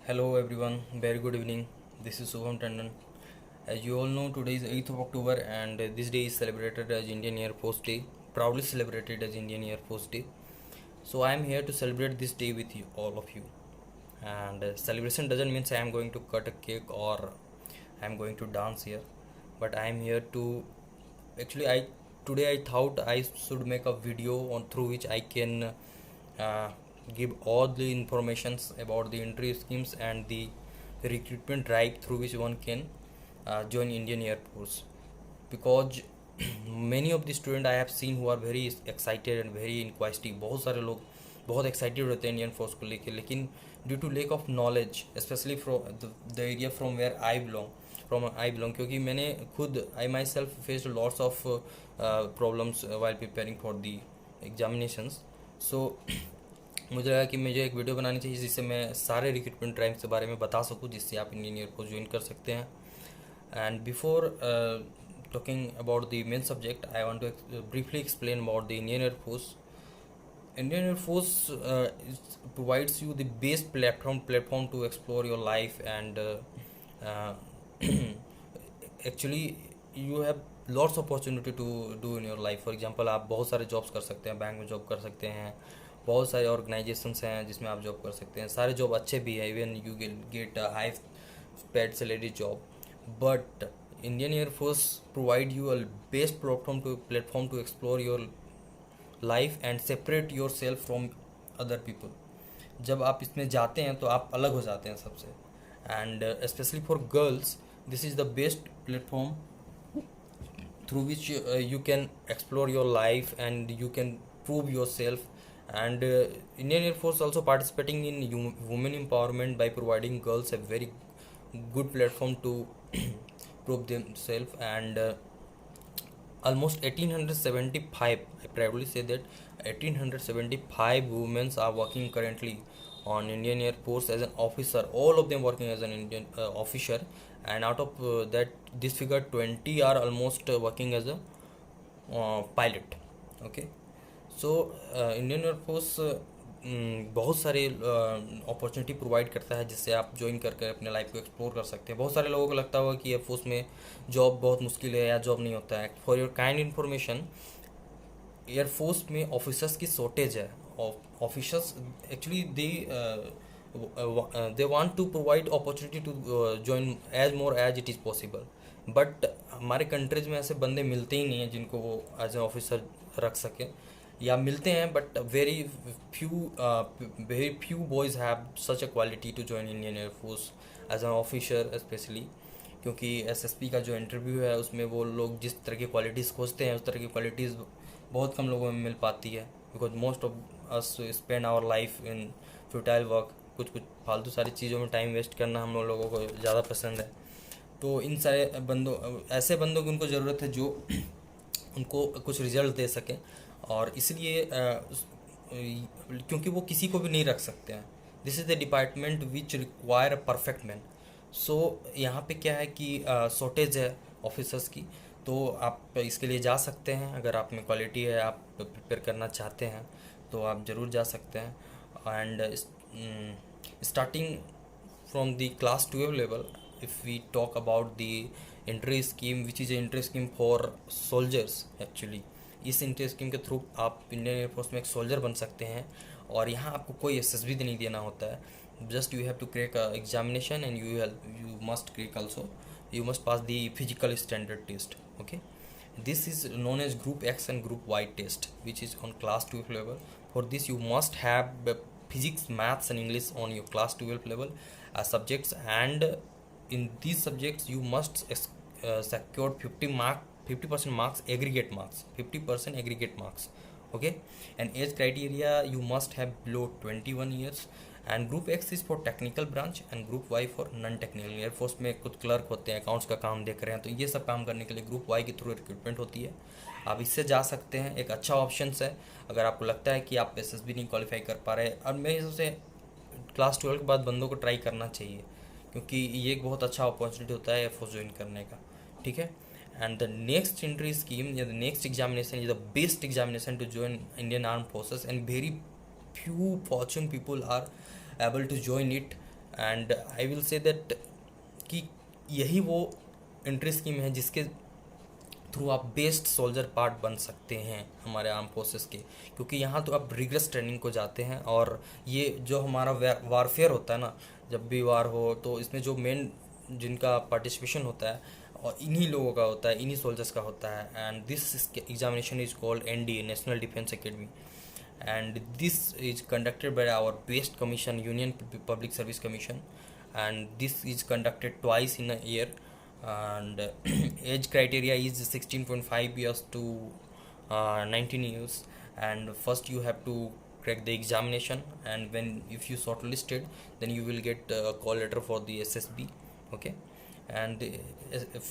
Hello everyone, very good evening. This is Subham Tandon. As you all know, today is 8th of October and this day is celebrated as Indian Air Force Day, proudly celebrated as Indian Air Force Day. So I am here to celebrate this day with you, all of you. And celebration doesn't mean I am going to cut a cake or I am going to dance here, but I am here to actually I today I thought I should make a video on through which I can uh, give all the informations about the entry schemes and the recruitment drive through which one can join Indian Air Force, because many of the student I have seen who are very excited and very inquisitive. बहुत सारे लोग बहुत excited रहते हैं Indian force को लेके, लेकिन due to lack of knowledge specially from the area from where I belong, क्योंकि मैंने खुद I myself faced lots of problems while preparing for the examinations. So मुझे लगा कि मुझे एक वीडियो बनानी चाहिए जिससे मैं सारे रिक्रूटमेंट ड्राइव के बारे में बता सकूं, जिससे आप इंडियन एयरफोर्स ज्वाइन कर सकते हैं. And before talking about the main subject, I want to briefly explain about the Indian Air Force. Indian Air Force provides you the best platform to explore your life, and uh, actually you have lots of opportunity to do in your life. For example, आप बहुत सारे jobs कर सकते हैं, bank में job कर सकते हैं, बहुत सारे ऑर्गेनाइजेशंस हैं जिसमें आप जॉब कर सकते हैं. सारे जॉब अच्छे भी हैं, even you get high paid salary job. But Indian Air Force provide you a best platform to explore your life and separate yourself from other people. जब आप इसमें जाते हैं तो आप अलग हो जाते हैं सबसे. And specially for girls this is the best platform through which you can explore your life and you can prove yourself. And Indian Air Force also participating in women empowerment by providing girls a very good platform to prove themselves. And almost 1875, I proudly say that 1875 women are working currently on Indian Air Force as an officer, all of them working as an Indian officer. And out of that, this figure 20 are almost working as a pilot. Okay. So Indian air force बहुत सारे opportunity provide करता है जिससे आप join करके अपने life को explore कर सकते हैं. बहुत सारे लोगों को लगता होगा कि एयरफोर्स में जॉब बहुत मुश्किल है या जॉब नहीं होता है. For your kind information, air force में ऑफिसर्स की शॉर्टेज है. Officers actually they want to provide opportunity to join as more as it is possible. But हमारे कंट्रीज में ऐसे बंदे मिलते ही नहीं हैं जिनको वो एज ए ऑफिसर रख सके, या मिलते हैं but very few boys have such a quality to join Indian air force as an officer specially. क्योंकि एसएसपी का जो इंटरव्यू है उसमें वो लोग जिस तरह की क्वालिटीज़ खोजते हैं उस तरह की क्वालिटीज़ बहुत कम लोगों में मिल पाती है. Because most of us spend our life in futile work. कुछ फालतू सारी चीज़ों में टाइम वेस्ट करना हम लोगों को ज़्यादा पसंद है. तो इन सारे ऐसे बंदों की उनको ज़रूरत है जो उनको कुछ रिजल्ट दे सकें. और इसलिए क्योंकि वो किसी को भी नहीं रख सकते हैं. This is the department which require a perfect man. So यहाँ पे क्या है कि शॉर्टेज है ऑफिसर्स की, तो आप इसके लिए जा सकते हैं. अगर आप में क्वालिटी है, आप प्रिपेयर करना चाहते हैं तो आप ज़रूर जा सकते हैं. And starting from the class 12 level, if we talk about the entry scheme, which is an entry scheme for soldiers actually, इस इंट्री स्कीम के थ्रू आप इंडियन एयरफोर्स में एक सोल्जर बन सकते हैं. और यहाँ आपको कोई एसएसबी नहीं देना होता है. Just you have to crack examination and you must crack also, you must pass the physical standard test. Okay, this is known as group X and group Y test, which is on class 12 level. For this you must have physics, maths and English on your class 12 level subjects, and in these subjects you must secure 50% marks, aggregate marks, 50% aggregate marks. Okay, and age criteria you must have below 21 years. And group X is for technical branch and group Y for non technical. Air force में कुछ clerk होते हैं, accounts का काम देख रहे हैं, तो ये सब काम करने के लिए ग्रुप वाई के थ्रू रिक्रूटमेंट होती है. आप इससे जा सकते हैं, एक अच्छा ऑप्शन है अगर आपको लगता है कि आप एसएसबी नहीं क्वालिफाई कर पा रहे. और मेरे हिसाब से क्लास 12 के बाद बंदों को ट्राई करना चाहिए, क्योंकि ये एक बहुत अच्छा अपॉर्चुनिटी होता है एयरफोर्स ज्वाइन करने का. ठीक है. And the next entry scheme या the next examination is the best examination to join Indian arm forces, and very few fortune people are able to join it. And I will say that कि यही वो entry scheme है जिसके through आप best soldier part बन सकते हैं हमारे आर्म फोर्सेस के, क्योंकि यहाँ तो आप रिग्रेस ट्रेनिंग को जाते हैं। और ये जो हमारा वारफेयर होता है ना, जब भी वार हो तो इसमें जो मेन जिनका पार्टिसिपेशन होता है और इन्हीं लोगों का होता है, इन्हीं सोल्जर्स का होता है। And this examination is called NDA, national defence academy, and this is conducted by our best commission, Union Public Service Commission, and this is conducted twice in a year. And age criteria is 16.5 years to 19 years. And first you have to crack the examination, and when if you shortlisted, then you will get a call letter for the SSB. Okay. And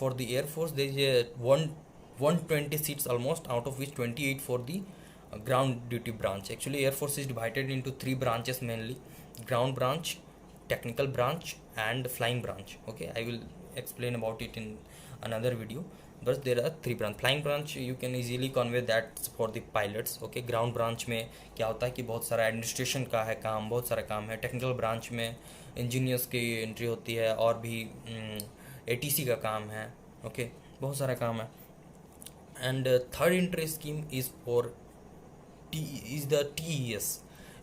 for the Air Force there is a 120 seats almost, out of which 28 for the ground duty branch. Actually Air Force is divided into three branches mainly: ground branch, technical branch, and flying branch. Okay, I will explain about it in another video, but there are three branch. Flying branch you can easily convey that for the pilots. Okay, ground branch में क्या होता है कि बहुत सारा administration का है काम, बहुत सारा काम है। टेक्निकल ब्रांच में इंजीनियर्स की एंट्री होती है और भी ATC का काम है। ओके, बहुत सारा काम है। And third entry scheme is for is the TES,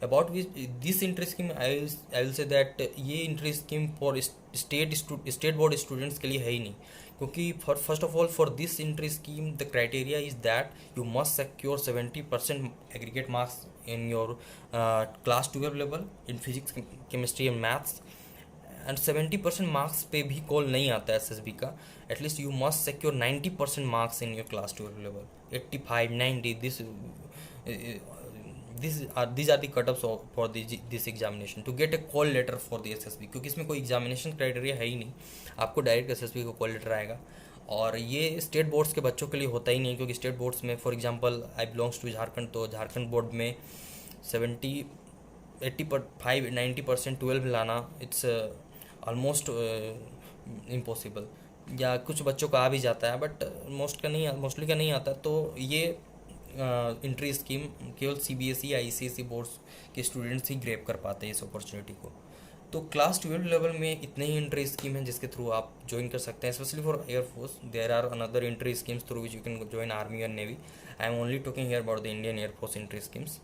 about which this entry scheme I will say that ये entry scheme for state board students के लिए है ही नहीं, क्योंकि first of all for this entry scheme the criteria is that you must secure 70% aggregate marks in your class 12 level in physics, chemistry and maths, and 70% marks पे भी call नहीं आता है SSB का। At least you must secure 90% marks in your class 12 level, 85, 90, these are the cutoffs for this examination to get a call letter for the SSB, क्योंकि इसमें कोई examination criteria है ही नहीं, आपको डायरेक्ट SSB को कॉल लेटर आएगा। और ये स्टेट बोर्ड्स के बच्चों के लिए होता ही नहीं, क्योंकि स्टेट बोर्ड्स में for example I belongs to Jharkhand, तो झारखंड बोर्ड में 85-90% 12 लाना इट्स ऑलमोस्ट इम्पॉसिबल, या कुछ बच्चों का आ भी जाता है बट मोस्टली का नहीं आता। तो ये एंट्री स्कीम केवल CBSE या ICSE बोर्ड्स के स्टूडेंट्स ही ग्रैब कर पाते हैं इस अपॉर्चुनिटी को। तो क्लास 12 लेवल में इतने ही एंट्री स्कीम है जिसके थ्रू आप ज्वाइन कर सकते हैं। Specially for air force there are another entry schemes through which you can join army और navy. I am only talking here about the Indian air force entry schemes.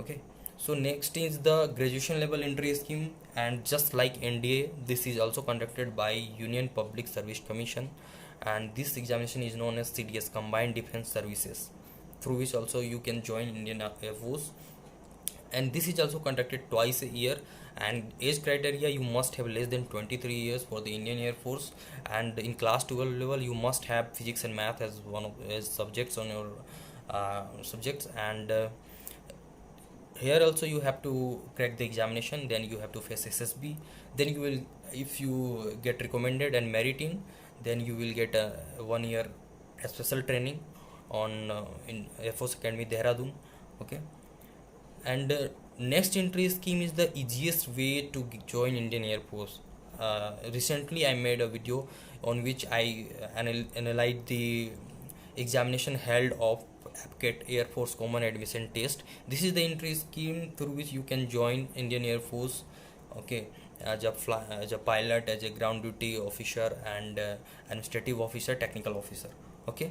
Okay, so next is the graduation level entry scheme, and just like NDA this is also conducted by Union Public Service Commission, and this examination is known as CDS, Combined Defense Services, through which also you can join Indian Air Force, and this is also conducted twice a year. And age criteria, you must have less than 23 years for the Indian Air Force, and in class 12 level you must have physics and math as as subjects on your subjects. And here also you have to crack the examination, then you have to face SSB, then you will, if you get recommended and merit in, then you will get a 1 year special training on in Air Force Academy Dehradun. Okay, and next entry scheme is the easiest way to join Indian Air Force. Recently I made a video on which I analyzed the examination held of APCAT, Air Force Common Admission Test. This is the entry scheme through which you can join Indian Air Force. Okay, as a pilot, as a ground duty officer, and administrative officer, technical officer. Okay,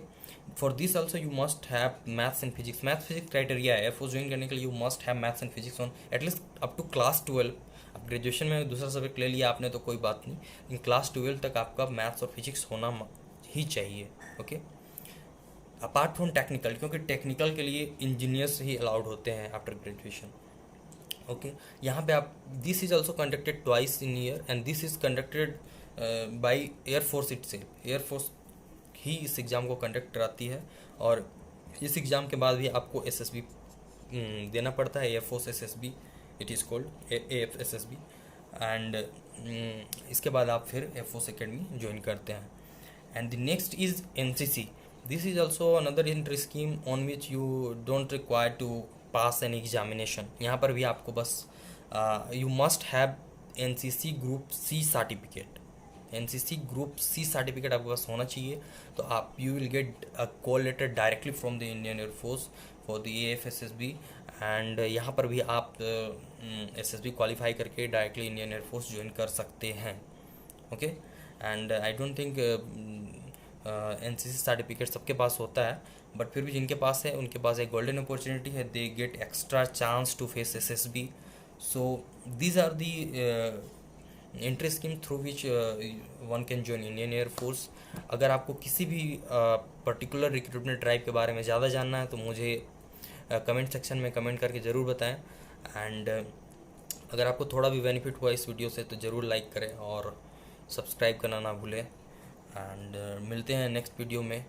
for this also you must have maths and physics criteria है। Air Force join करने के लिए you must have maths and physics on at least up to class 12। अब graduation में दूसरा subject ले लिया आपने तो कोई बात नहीं, लेकिन क्लास 12 तक आपका मैथ्स और फिजिक्स होना ही चाहिए। ओके, अपार्ट फ्रॉम टेक्निकल, क्योंकि टेक्निकल के लिए इंजीनियर्स ही अलाउड होते हैं आफ्टर ग्रेजुएशन। ओके, यहाँ पे आप this is also conducted twice in year, and this is conducted by air force itself. Air force ही इस एग्ज़ाम को कंडक्ट कराती है, और इस एग्ज़ाम के बाद भी आपको SSB देना पड़ता है, air force SSB, it is called AFSSB। And इसके बाद आप फिर एयरफोर्स एकेडमी ज्वाइन करते हैं। And the next is NCC। This is also another entry scheme on which you don't require to pass an examination. यहाँ पर भी आपको बस you must have NCC Group C certificate. NCC group C certificate आपके पास होना चाहिए, तो आप you will get a call letter directly from the Indian air force for the AFSSB। And यहाँ पर भी आप SSB क्वालिफाई करके डायरेक्टली इंडियन एयरफोर्स ज्वाइन कर सकते हैं। Okay, and I don't think NCC certificate सबके पास होता है, बट फिर भी जिनके पास है उनके पास एक गोल्डन अपॉर्चुनिटी है, they get extra chance to face SSB। So these are the entry scheme through which one can join Indian air force. अगर आपको किसी भी पर्टिकुलर रिक्रूटमेंट ड्राइव के बारे में ज़्यादा जानना है तो मुझे कमेंट सेक्शन में कमेंट करके ज़रूर बताएं। एंड अगर आपको थोड़ा भी बेनिफिट हुआ इस वीडियो से तो ज़रूर लाइक करें और सब्सक्राइब करना ना भूलें। एंड मिलते हैं नेक्स्ट वीडियो में।